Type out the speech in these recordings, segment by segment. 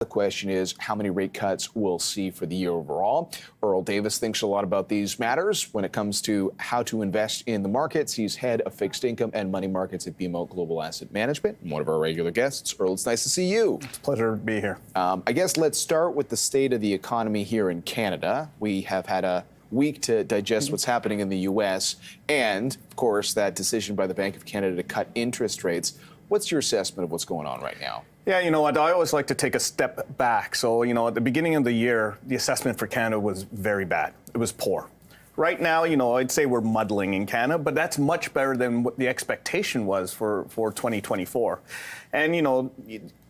question is how many rate cuts we'll see for the year overall. Earl Davis thinks a lot about these matters when it comes to how to invest in the markets. He's head of fixed income and money markets at BMO Global Asset Management, and one of our regular guests. Earl, it's nice to see you. It's a pleasure to be here. I guess let's start with the state of the economy here in Canada. We have had a week to digest what's happening in the U.S. and, of course, that decision by the Bank of Canada to cut interest rates. What's your assessment of what's going on right now? Yeah, you know what? I always like to take a step back. So, at the beginning of the year, the assessment for Canada was very bad. It was poor. Right now, I'd say we're muddling in Canada, but that's much better than what the expectation was for 2024. And,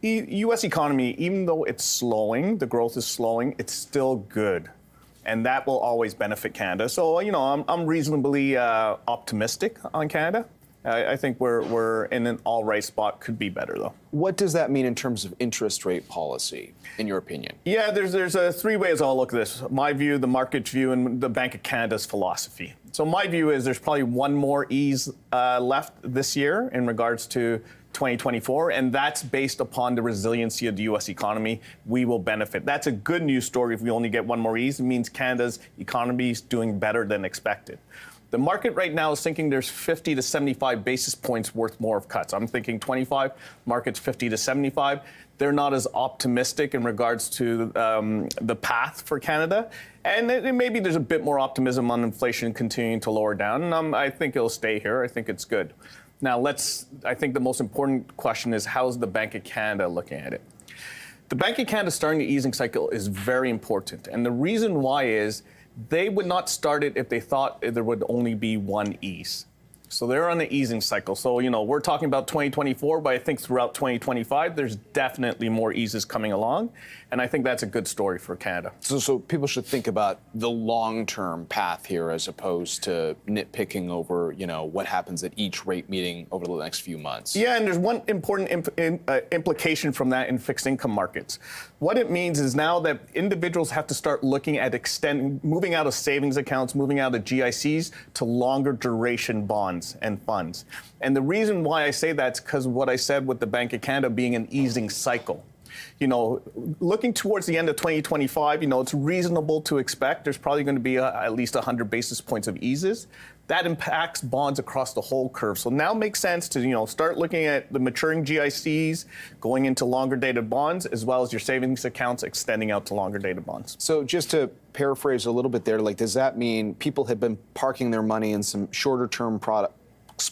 U.S. economy, even though it's slowing, the growth is slowing, it's still good. And that will always benefit Canada. So, I'm reasonably optimistic on Canada. I think we're in an all right spot. Could be better, though. What does that mean in terms of interest rate policy, in your opinion? Yeah, there's three ways I'll look at this. My view, the market's view, and the Bank of Canada's philosophy. So my view is there's probably one more ease left this year in regards to 2024, and that's based upon the resiliency of the U.S. economy. We will benefit. That's a good news story. If we only get one more ease, it means Canada's economy is doing better than expected. The market right now is thinking there's 50 to 75 basis points worth more of cuts. I'm thinking 25, market's 50 to 75. They're not as optimistic in regards to the path for Canada. And maybe there's a bit more optimism on inflation continuing to lower down. And I think it'll stay here. I think it's good. Now, I think the most important question is, how's the Bank of Canada looking at it? The Bank of Canada starting the easing cycle is very important. And the reason why is they would not start it if they thought there would only be one ease. So they're on the easing cycle. So, we're talking about 2024, but I think throughout 2025, there's definitely more eases coming along. And I think that's a good story for Canada. So people should think about the long-term path here as opposed to nitpicking over, what happens at each rate meeting over the next few months. Yeah, and there's one important implication from that in fixed income markets. What it means is now that individuals have to start looking at moving out of savings accounts, moving out of GICs to longer duration bonds and funds. And the reason why I say that is because of what I said with the Bank of Canada being an easing cycle. Looking towards the end of 2025, it's reasonable to expect there's probably going to be at least 100 basis points of eases. That impacts bonds across the whole curve. So now it makes sense to, start looking at the maturing GICs, going into longer dated bonds, as well as your savings accounts extending out to longer dated bonds. So just to paraphrase a little bit there, does that mean people have been parking their money in some shorter term products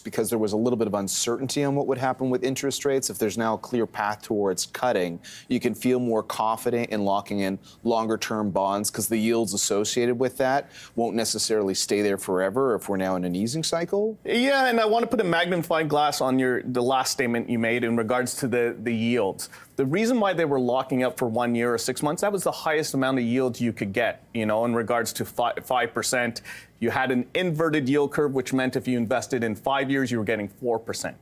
because there was a little bit of uncertainty on what would happen with interest rates? If there's now a clear path towards cutting, you can feel more confident in locking in longer term bonds because the yields associated with that won't necessarily stay there forever if we're now in an easing cycle? Yeah, and I want to put a magnifying glass on the last statement you made in regards to the yields. The reason why they were locking up for 1 year or 6 months, that was the highest amount of yield you could get, in regards to 5%. You had an inverted yield curve, which meant if you invested in 5 years, you were getting 4%.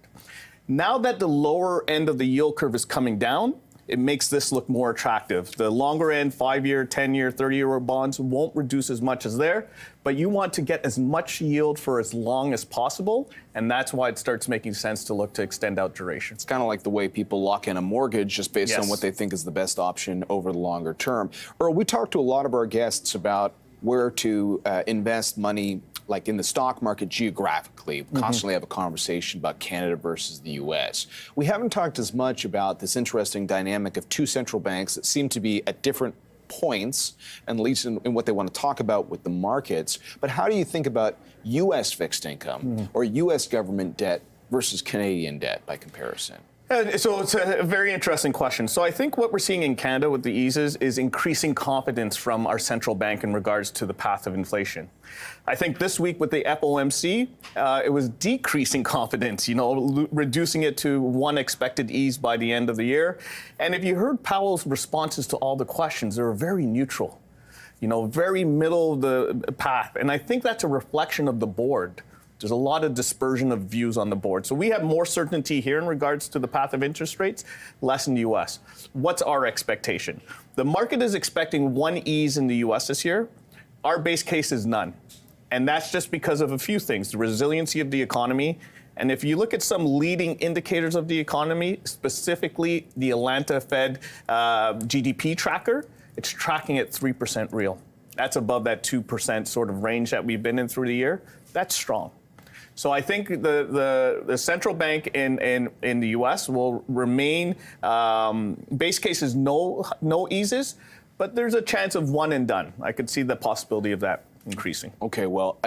Now that the lower end of the yield curve is coming down, it makes this look more attractive. The longer end, 5-year, 10-year, 30-year bonds won't reduce as much as there, but you want to get as much yield for as long as possible, and that's why it starts making sense to look to extend out duration. It's kind of like the way people lock in a mortgage just based on what they think is the best option over the longer term. Earl, we talked to a lot of our guests about where to invest money, like in the stock market geographically. We constantly have a conversation about Canada versus the U.S. We haven't talked as much about this interesting dynamic of two central banks that seem to be at different points, and at least in what they want to talk about with the markets. But how do you think about U.S. fixed income or U.S. government debt versus Canadian debt by comparison? So it's a very interesting question. So I think what we're seeing in Canada with the eases is increasing confidence from our central bank in regards to the path of inflation. I think this week with the FOMC, it was decreasing confidence, reducing it to one expected ease by the end of the year. And if you heard Powell's responses to all the questions, they were very neutral, very middle of the path. And I think that's a reflection of the board. There's a lot of dispersion of views on the board. So we have more certainty here in regards to the path of interest rates, less in the U.S. What's our expectation? The market is expecting one ease in the U.S. this year. Our base case is none. And that's just because of a few things, the resiliency of the economy And if you look at some leading indicators of the economy, specifically the Atlanta Fed GDP tracker, it's tracking at 3% real. That's above that 2% sort of range that we've been in through the year. That's strong. So I think the central bank in the U.S. will remain, base case is no eases, but there's a chance of one and done. I could see the possibility of that increasing. Okay, well,